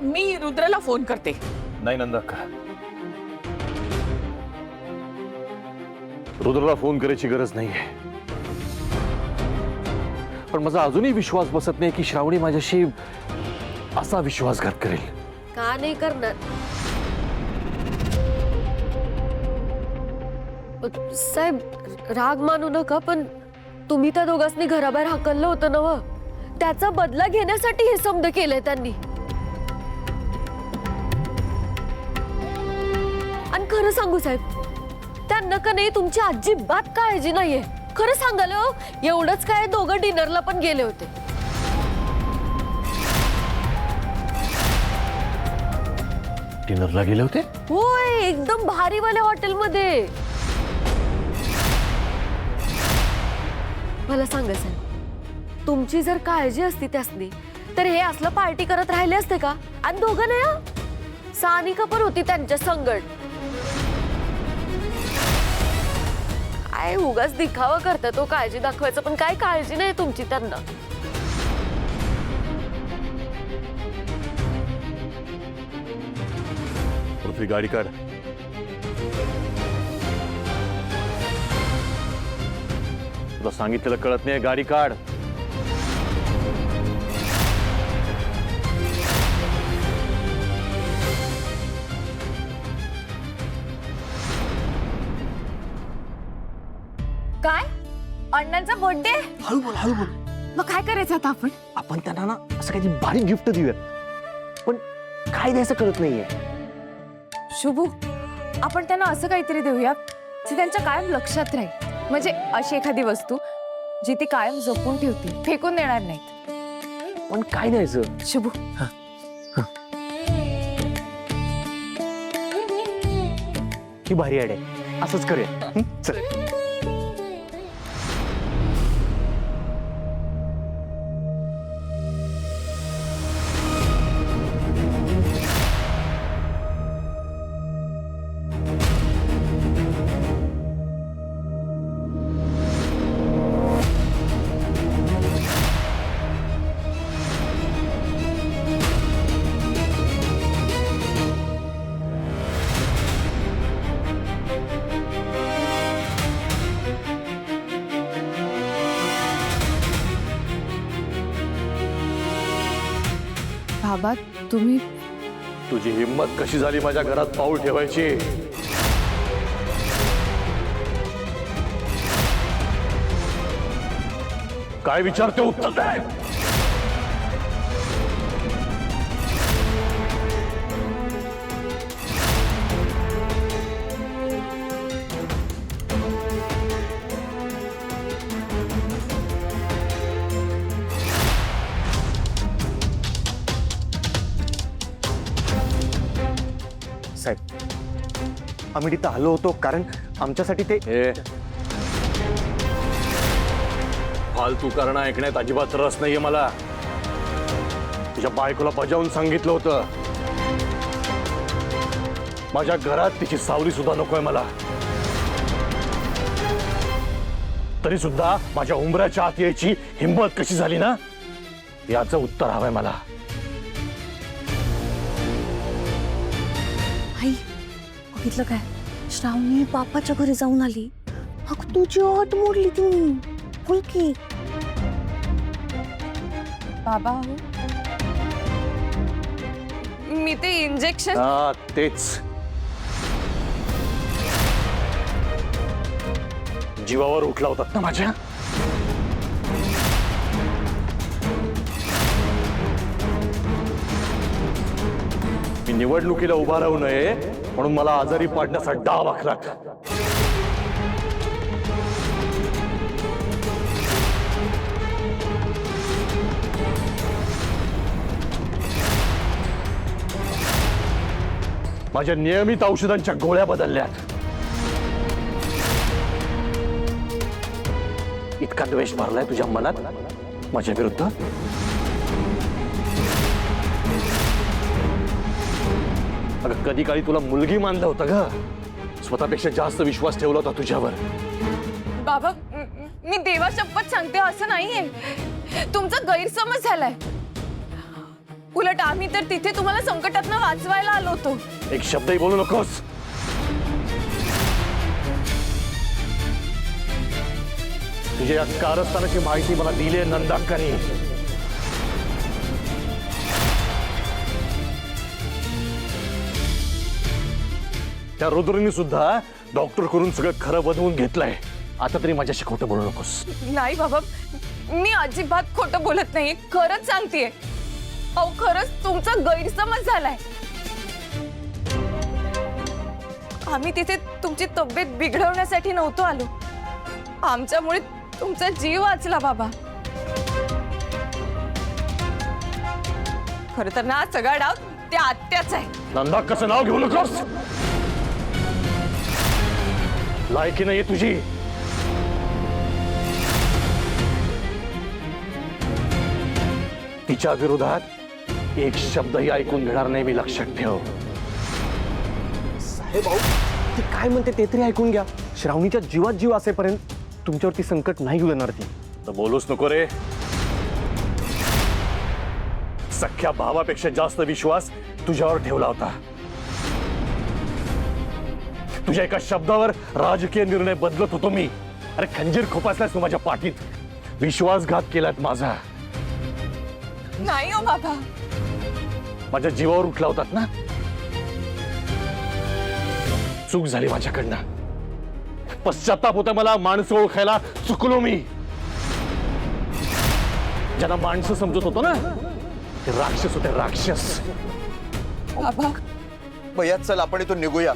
मी रुद्रला phone करते. नाही Nanda, रुद्रला phone करायची गरज नाहीये. पण माझा अजूनही विश्वास बसत नाही की श्रावणी माझ्याशी असा विश्वासघात करेल. का नाही करणार? साहेब, राग मानू नका, पण तुम्ही त्या दोघांनी घराबाहेर हाकललं होतं ना, त्याचा बदला घेण्यासाठी हे समज केलंय त्यांनी. आणि खरं सांगू साहेब, त्यांना का नाही तुमची अजिबात काळजी नाहीये. खरं सांगाल हो, एवढंच काय, दोघं डिनरला पण गेले होते. डिनरला गेले होते? होय, एकदम भारीवाल्या हॉटेलमध्ये. मला सांगा साहेब, तुमची जर काळजी असती त्यासनी तर हे असलं पार्टी करत राहिले असते का? आणि दोघं नाही, सानिका पण होती त्यांच्या संगत. काय उगाच दिखावा करता तो, काळजी दाखवायचं, पण काय काळजी नाही तुमची त्यांना. पृथ्वी, गाडी काढ. तुला सांगितलेलं कळत नाही, गाडी काढ. काय? अण्णांचा बर्थडे? हळू बोल, हळू बोल. मग काय करायचं आता आपण? आपण त्यांना ना असं काहीतरी भारी गिफ्ट देऊयात, पण काय द्यायचं कळत नाहीये. शुभू, आपण त्यांना असं काहीतरी देऊया जे त्यांच्या कायम लक्षात राहील. म्हणजे अशी एखादी वस्तू जी ती कायम जपून ठेवतील, फेकून देणार नाहीत. पण काय द्यायचं? शुभू, ही भारी आयडिया आहे, असंच करूया. चल. बाबा तुम्ही तुझी हिंमत कशी झाली माझ्या घरात पाऊल ठेवायची? काय विचारते, उत्तर दे. साहेब, आम्ही तिथं आलो होतो कारण आमच्यासाठी ते फालतू करणं ऐकण्यात अजिबात रस नाहीये मला. तुझ्या बायकोला बजावून सांगितलं होतं, माझ्या घरात तिची सावली सुद्धा नकोय मला. तरी सुद्धा माझ्या उंबऱ्याच्या आत यायची हिंमत कशी झाली ना, याचं उत्तर हवंय मला. आई, बघितलं काय? श्रावणी बापाच्या घरी जाऊन आली. अगं तुझी अट मोडली तिने. बोल की. बाबा हो, मी ते इंजेक्शन. तेच, जीवावर उठला होतात ना माझ्या. मी निवडणुकीला उभा राहू नये म्हणून मला आजारी पाडण्याचा डाव आखलात. माझ्या नियमित औषधांच्या गोळ्या बदलल्यात. इतका द्वेष भरलाय तुझ्या मनात माझ्या विरुद्ध? अगं कधी काळी तुला मुलगी मानलं होतं ग, स्वतःपेक्षा जास्त विश्वास ठेवला होता तुझ्यावर. बाबा मी देवा शपथ सांगते, असं नाहीये. तुमचा गैरसमज झालाय. उलट आम्ही तर तिथे तुम्हाला संकटातनं वाचवायला आलो होतो. एक शब्दही बोलू नकोस. तुझ्या या कारस्थानाची माहिती मला दिली आहे नंदाक्कानी. त्या रुद्रनी सुद्धा डॉक्टर करून सगळं खरं बनवून घेतलंय. आता तरी माझ्याशी खोटं बोलू नकोस. नाही बाबा, मी अजिबात खोटं बोलत नाहीये, खरंच सांगतेय. अहो खरंच तुमचा गैरसमज झालाय. आम्ही तिथे तुमची तब्येत बिघडवण्यासाठी नव्हतो आलो. आमच्यामुळे तुमचा जीव वाचला बाबा. खरं तर ना सगळा डाव त्या आत्याच आहे. नंदा कसं नाव घेऊ नकोस. लायकी नाहीये तुझी. तिच्या विरोधात एक शब्दही ऐकून घेणार नाही मी, लक्षात ठेव. साहेब अहो, ती काय म्हणते ते तरी ऐकून घ्या. श्रावणीच्या जीवात जीव असेपर्यंत तुमच्यावरती संकट नाही येणार ती. तर बोलूच नको रे. सख्या भावापेक्षा जास्त विश्वास तुझ्यावर ठेवला होता. तुझ्या एका शब्दावर राजकीय निर्णय बदलत होतो मी. अरे खंजीर खोपासलास तू माझ्या पाठीत. विश्वासघात केलात माझा. नाही हो बाबा. माझ्या जीवावर उठला होतात ना. चूक झाली माझ्याकडनं. पश्चाताप होता मला. माणसं ओळखायला चुकलो मी. ज्यांना माणसं समजत होतो ना ते राक्षस होते, राक्षस. बाबा भैया चल आपण इथून निघूया.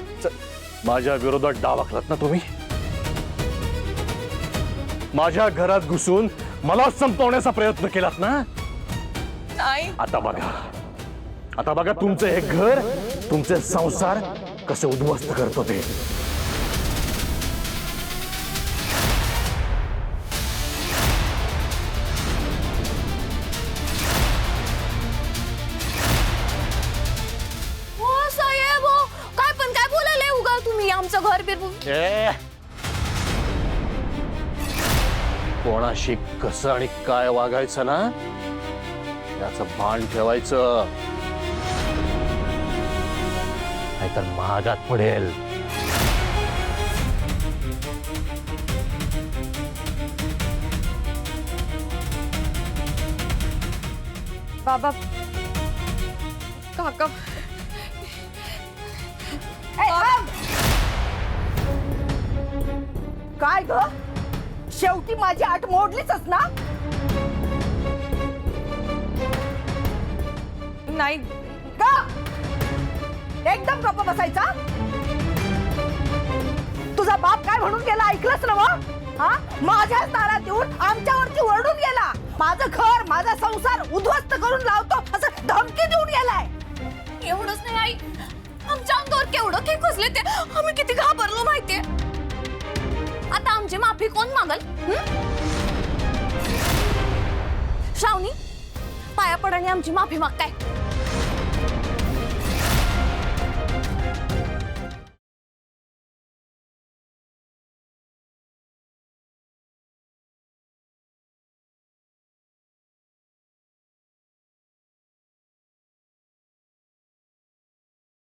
माझ्या विरोधात डाव आखलात ना तुम्ही. माझ्या घरात घुसून मला संपवण्याचा प्रयत्न केलात ना. नाही. आता बघा तुमचं हे घर, तुमचे संसार कसे उद्ध्वस्त करतो ते. हो साहेब, हो काय पण काय बोलायला उगा तुम्ही आमचं घर बिरबून. ए! कोणाशी कसं आणि काय वागायचं ना याचं भान ठेवायचं, नाहीतर महागात पडेल. बाबा काका काय ग, शेवटी माझी आठ मोडलीच ना. नाही का एकदम गप्प बसायचा. तुझा बाप काय म्हणून गेला ऐकलंस ना मग. हा, माझ्या दारात येऊन आमच्यावरती ओरडून गेला. माझं घर माझा संसार उद्ध्वस्त करून लावतो असं धमकी देऊन गेलाय. एवढंच नाही आई, आमच्या अंगावर केवढं की खुसले ते. आम्ही किती घाबरलो माहितीये. आता आमची माफी कोण मागल? श्रावणी, पाया पडाने आमची माफी माग काय.